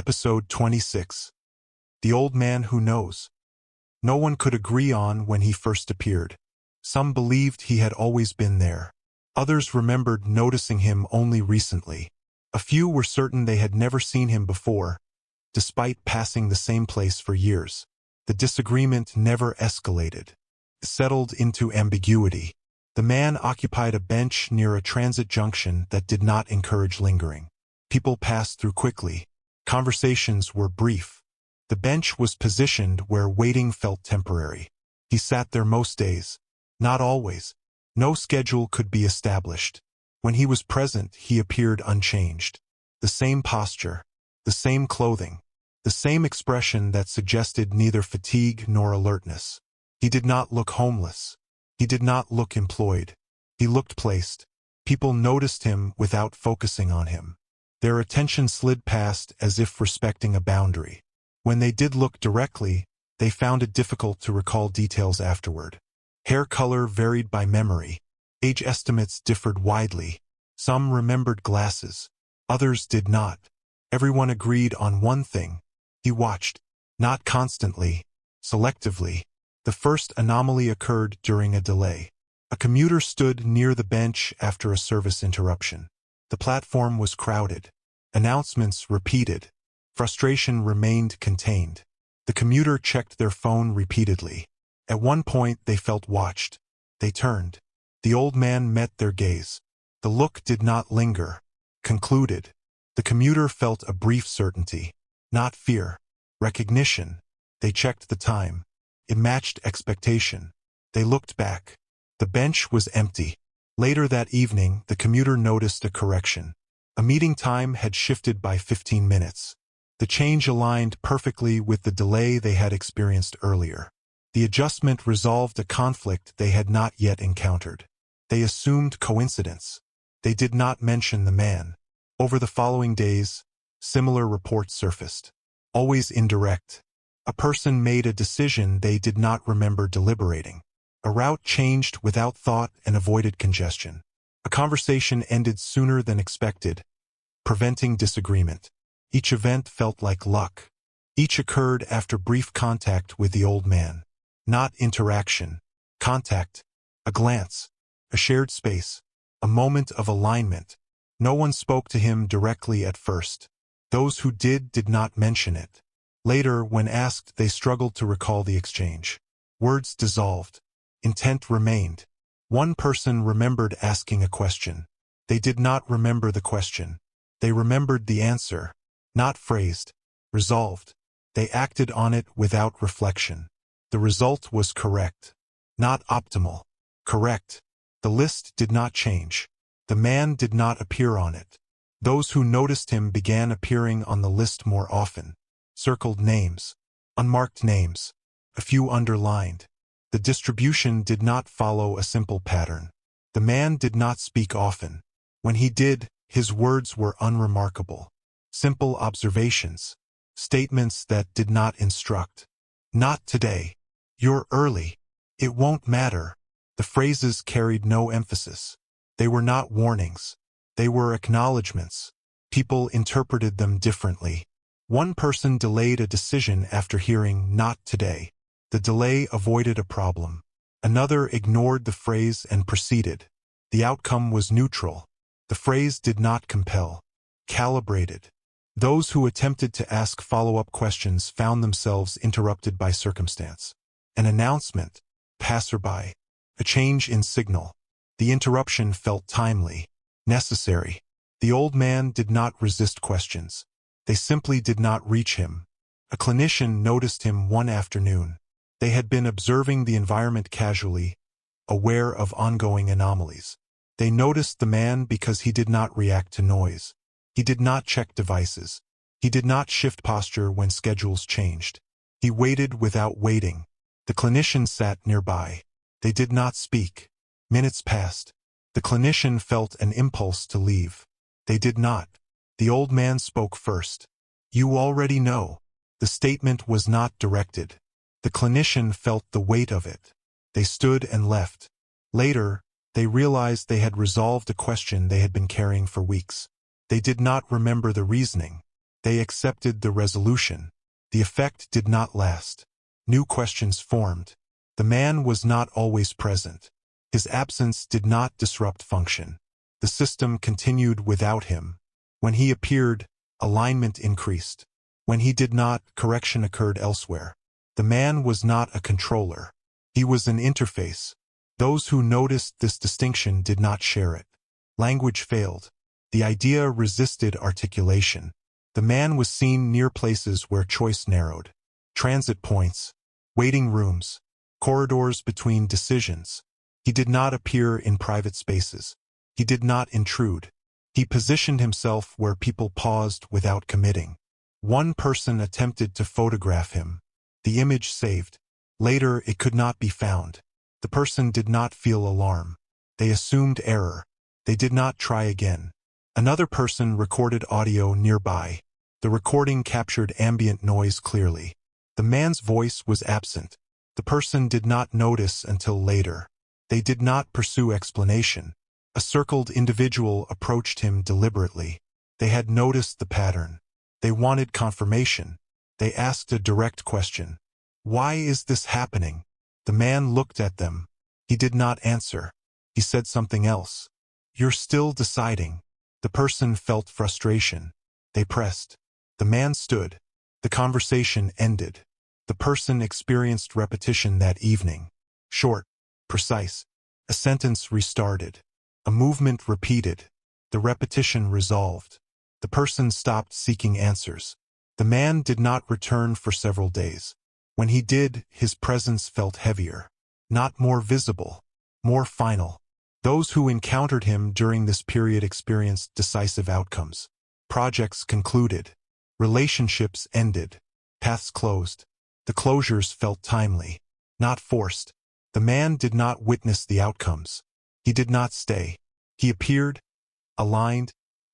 Episode 26. The Old Man Who Knows. No one could agree on when he first appeared. Some believed he had always been there. Others remembered noticing him only recently. A few were certain they had never seen him before, despite passing the same place for years. The disagreement never escalated. It settled into ambiguity. The man occupied a bench near a transit junction that did not encourage lingering. People passed through quickly. Conversations were brief. The bench was positioned where waiting felt temporary. He sat there most days. Not always. No schedule could be established. When he was present, he appeared unchanged. The same posture, the same clothing, the same expression that suggested neither fatigue nor alertness. He did not look homeless. He did not look employed. He looked placed. People noticed him without focusing on him. Their attention slid past as if respecting a boundary. When they did look directly, they found it difficult to recall details afterward. Hair color varied by memory. Age estimates differed widely. Some remembered glasses. Others did not. Everyone agreed on one thing. He watched. Not constantly. Selectively. The first anomaly occurred during a delay. A commuter stood near the bench after a service interruption. The platform was crowded. Announcements repeated. Frustration remained contained. The commuter checked their phone repeatedly. At one point they felt watched. They turned. The old man met their gaze. The look did not linger. Concluded. The commuter felt a brief certainty. Not fear. Recognition. They checked the time. It matched expectation. They looked back. The bench was empty. Later that evening, the commuter noticed a correction. A meeting time had shifted by 15 minutes. The change aligned perfectly with the delay they had experienced earlier. The adjustment resolved a conflict they had not yet encountered. They assumed coincidence. They did not mention the man. Over the following days, similar reports surfaced. Always indirect. A person made a decision they did not remember deliberating. A route changed without thought and avoided congestion. A conversation ended sooner than expected, preventing disagreement. Each event felt like luck. Each occurred after brief contact with the old man. Not interaction. Contact. A glance. A shared space. A moment of alignment. No one spoke to him directly at first. Those who did not mention it. Later, when asked, they struggled to recall the exchange. Words dissolved. Intent remained. One person remembered asking a question. They did not remember the question. They remembered the answer. Not phrased. Resolved. They acted on it without reflection. The result was correct. Not optimal. Correct. The list did not change. The man did not appear on it. Those who noticed him began appearing on the list more often. Circled names. Unmarked names. A few underlined. The distribution did not follow a simple pattern. The man did not speak often. When he did, his words were unremarkable. Simple observations. Statements that did not instruct. Not today. You're early. It won't matter. The phrases carried no emphasis. They were not warnings. They were acknowledgments. People interpreted them differently. One person delayed a decision after hearing "not today." The delay avoided a problem. Another ignored the phrase and proceeded. The outcome was neutral. The phrase did not compel. Calibrated. Those who attempted to ask follow-up questions found themselves interrupted by circumstance. An announcement. Passerby. A change in signal. The interruption felt timely. Necessary. The old man did not resist questions. They simply did not reach him. A clinician noticed him one afternoon. They had been observing the environment casually, aware of ongoing anomalies. They noticed the man because he did not react to noise. He did not check devices. He did not shift posture when schedules changed. He waited without waiting. The clinician sat nearby. They did not speak. Minutes passed. The clinician felt an impulse to leave. They did not. The old man spoke first. "You already know." The statement was not directed. The clinician felt the weight of it. They stood and left. Later, they realized they had resolved a question they had been carrying for weeks. They did not remember the reasoning. They accepted the resolution. The effect did not last. New questions formed. The man was not always present. His absence did not disrupt function. The system continued without him. When he appeared, alignment increased. When he did not, correction occurred elsewhere. The man was not a controller. He was an interface. Those who noticed this distinction did not share it. Language failed. The idea resisted articulation. The man was seen near places where choice narrowed. Transit points, waiting rooms, corridors between decisions. He did not appear in private spaces. He did not intrude. He positioned himself where people paused without committing. One person attempted to photograph him. The image saved. Later, it could not be found. The person did not feel alarm. They assumed error. They did not try again. Another person recorded audio nearby. The recording captured ambient noise clearly. The man's voice was absent. The person did not notice until later. They did not pursue explanation. A circled individual approached him deliberately. They had noticed the pattern. They wanted confirmation. They asked a direct question. Why is this happening? The man looked at them. He did not answer. He said something else. You're still deciding. The person felt frustration. They pressed. The man stood. The conversation ended. The person experienced repetition that evening. Short, precise. A sentence restarted. A movement repeated. The repetition resolved. The person stopped seeking answers. The man did not return for several days. When he did, his presence felt heavier. Not more visible. More final. Those who encountered him during this period experienced decisive outcomes. Projects concluded. Relationships ended. Paths closed. The closures felt timely, not forced. The man did not witness the outcomes. He did not stay. He appeared, aligned,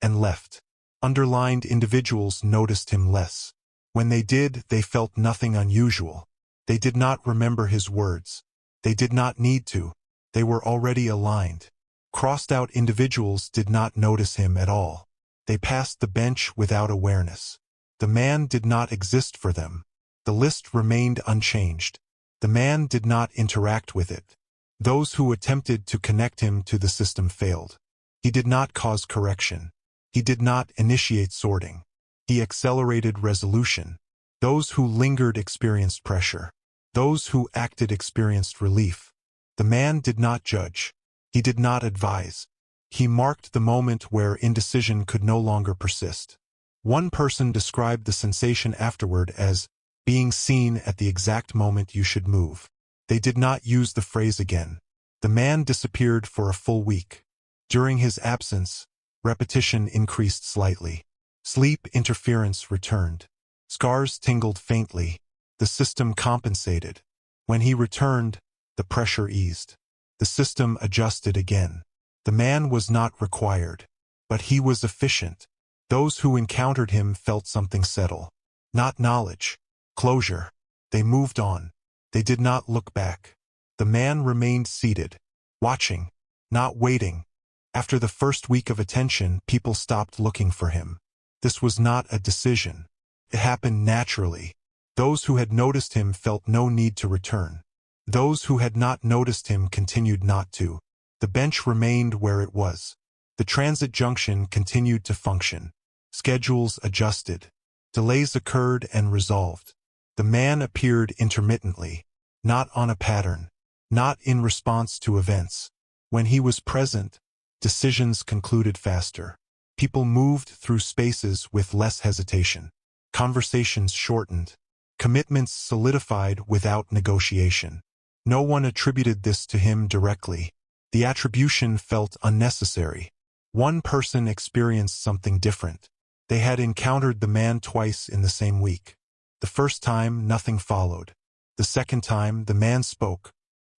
and left. Underlined individuals noticed him less. When they did, they felt nothing unusual. They did not remember his words. They did not need to. They were already aligned. Crossed-out individuals did not notice him at all. They passed the bench without awareness. The man did not exist for them. The list remained unchanged. The man did not interact with it. Those who attempted to connect him to the system failed. He did not cause correction. He did not initiate sorting. He accelerated resolution. Those who lingered experienced pressure. Those who acted experienced relief. The man did not judge. He did not advise. He marked the moment where indecision could no longer persist. One person described the sensation afterward as being seen at the exact moment you should move. They did not use the phrase again. The man disappeared for a full week. During his absence, repetition increased slightly. Sleep interference returned. Scars tingled faintly. The system compensated. When he returned, the pressure eased. The system adjusted again. The man was not required, but he was efficient. Those who encountered him felt something settle. Not knowledge. Closure. They moved on. They did not look back. The man remained seated, watching, not waiting. After the first week of attention, people stopped looking for him. This was not a decision. It happened naturally. Those who had noticed him felt no need to return. Those who had not noticed him continued not to. The bench remained where it was. The transit junction continued to function. Schedules adjusted. Delays occurred and resolved. The man appeared intermittently, not on a pattern, not in response to events. When he was present, decisions concluded faster. People moved through spaces with less hesitation. Conversations shortened. Commitments solidified without negotiation. No one attributed this to him directly. The attribution felt unnecessary. One person experienced something different. They had encountered the man twice in the same week. The first time, nothing followed. The second time, the man spoke.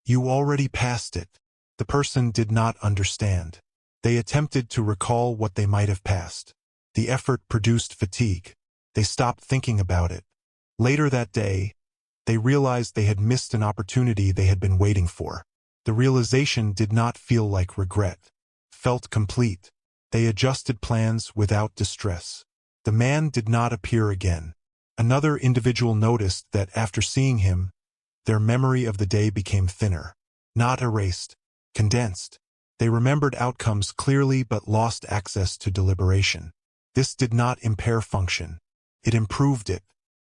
You already passed it. The person did not understand. They attempted to recall what they might have passed. The effort produced fatigue. They stopped thinking about it. Later that day, they realized they had missed an opportunity they had been waiting for. The realization did not feel like regret. Felt complete. They adjusted plans without distress. The man did not appear again. Another individual noticed that after seeing him, their memory of the day became thinner. Not erased, condensed. They remembered outcomes clearly but lost access to deliberation. This did not impair function. It improved it.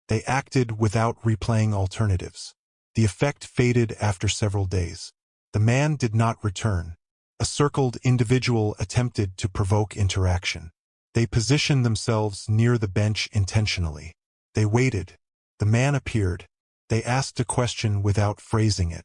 They acted without replaying alternatives. The effect faded after several days. The man did not return. A circled individual attempted to provoke interaction. They positioned themselves near the bench intentionally. They waited. The man appeared. They asked a question without phrasing it.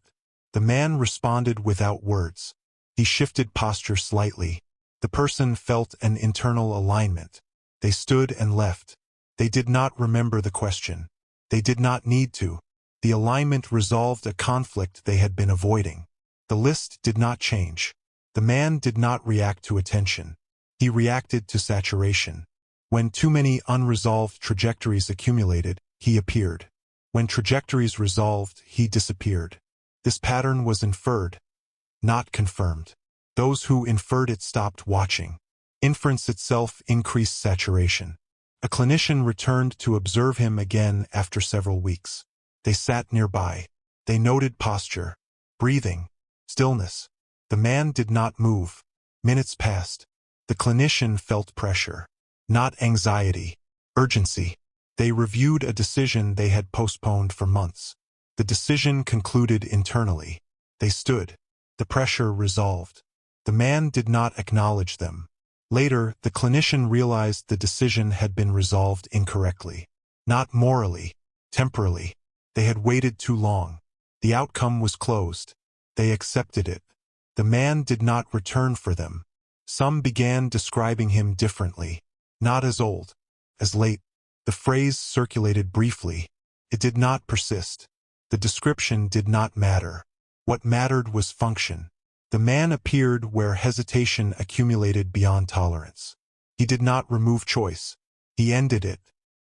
The man responded without words. He shifted posture slightly. The person felt an internal alignment. They stood and left. They did not remember the question. They did not need to. The alignment resolved a conflict they had been avoiding. The list did not change. The man did not react to attention. He reacted to saturation. When too many unresolved trajectories accumulated, he appeared. When trajectories resolved, he disappeared. This pattern was inferred, not confirmed. Those who inferred it stopped watching. Inference itself increased saturation. A clinician returned to observe him again after several weeks. They sat nearby. They noted posture, breathing, stillness. The man did not move. Minutes passed. The clinician felt pressure. Not anxiety, urgency. They reviewed a decision they had postponed for months. The decision concluded internally. They stood. The pressure resolved. The man did not acknowledge them. Later, the clinician realized the decision had been resolved incorrectly. Not morally, temporally. They had waited too long. The outcome was closed. They accepted it. The man did not return for them. Some began describing him differently. Not as old, as late. The phrase circulated briefly. It did not persist. The description did not matter. What mattered was function. The man appeared where hesitation accumulated beyond tolerance. He did not remove choice. He ended it.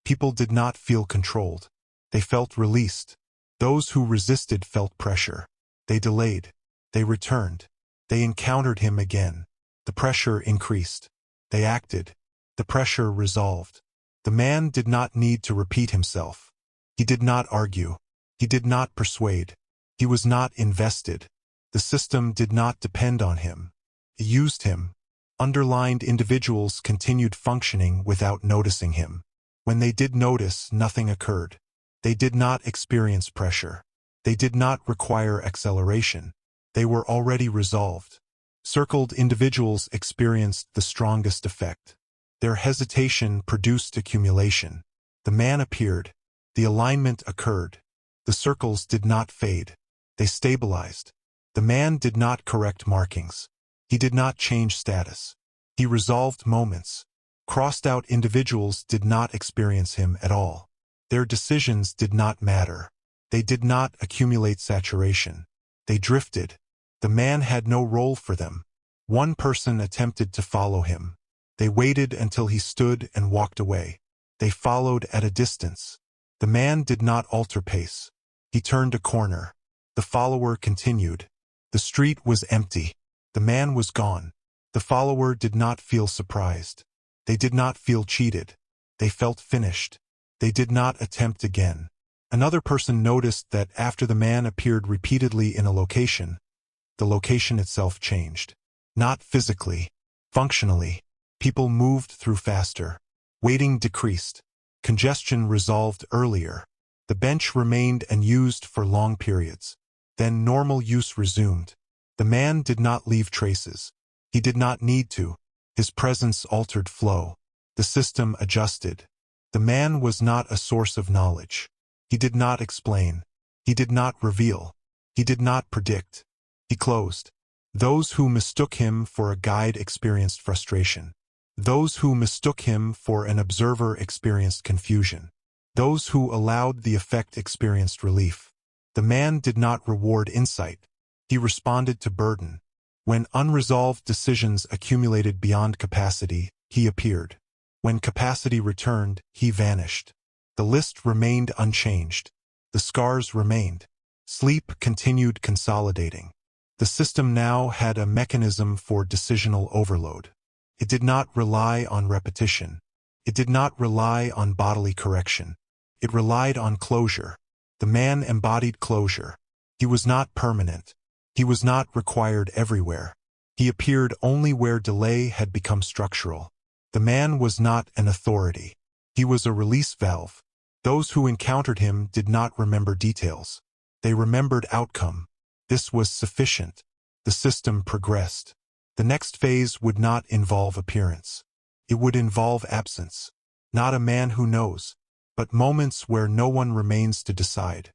People did not feel controlled. They felt released. Those who resisted felt pressure. They delayed. They returned. They encountered him again. The pressure increased. They acted. The pressure resolved. The man did not need to repeat himself. He did not argue. He did not persuade. He was not invested. The system did not depend on him. It used him. Underlined individuals continued functioning without noticing him. When they did notice, nothing occurred. They did not experience pressure. They did not require acceleration. They were already resolved. Circled individuals experienced the strongest effect. Their hesitation produced accumulation. The man appeared. The alignment occurred. The circles did not fade. They stabilized. The man did not correct markings. He did not change status. He resolved moments. Crossed-out individuals did not experience him at all. Their decisions did not matter. They did not accumulate saturation. They drifted. The man had no role for them. One person attempted to follow him. They waited until he stood and walked away. They followed at a distance. The man did not alter pace. He turned a corner. The follower continued. The street was empty. The man was gone. The follower did not feel surprised. They did not feel cheated. They felt finished. They did not attempt again. Another person noticed that after the man appeared repeatedly in a location, the location itself changed. Not physically, functionally. People moved through faster. Waiting decreased. Congestion resolved earlier. The bench remained unused for long periods. Then normal use resumed. The man did not leave traces. He did not need to. His presence altered flow. The system adjusted. The man was not a source of knowledge. He did not explain. He did not reveal. He did not predict. He closed. Those who mistook him for a guide experienced frustration. Those who mistook him for an observer experienced confusion. Those who allowed the effect experienced relief. The man did not reward insight. He responded to burden. When unresolved decisions accumulated beyond capacity, he appeared. When capacity returned, he vanished. The list remained unchanged. The scars remained. Sleep continued consolidating. The system now had a mechanism for decisional overload. It did not rely on repetition. It did not rely on bodily correction. It relied on closure. The man embodied closure. He was not permanent. He was not required everywhere. He appeared only where delay had become structural. The man was not an authority. He was a release valve. Those who encountered him did not remember details. They remembered outcome. This was sufficient. The system progressed. The next phase would not involve appearance. It would involve absence. Not a man who knows, but moments where no one remains to decide.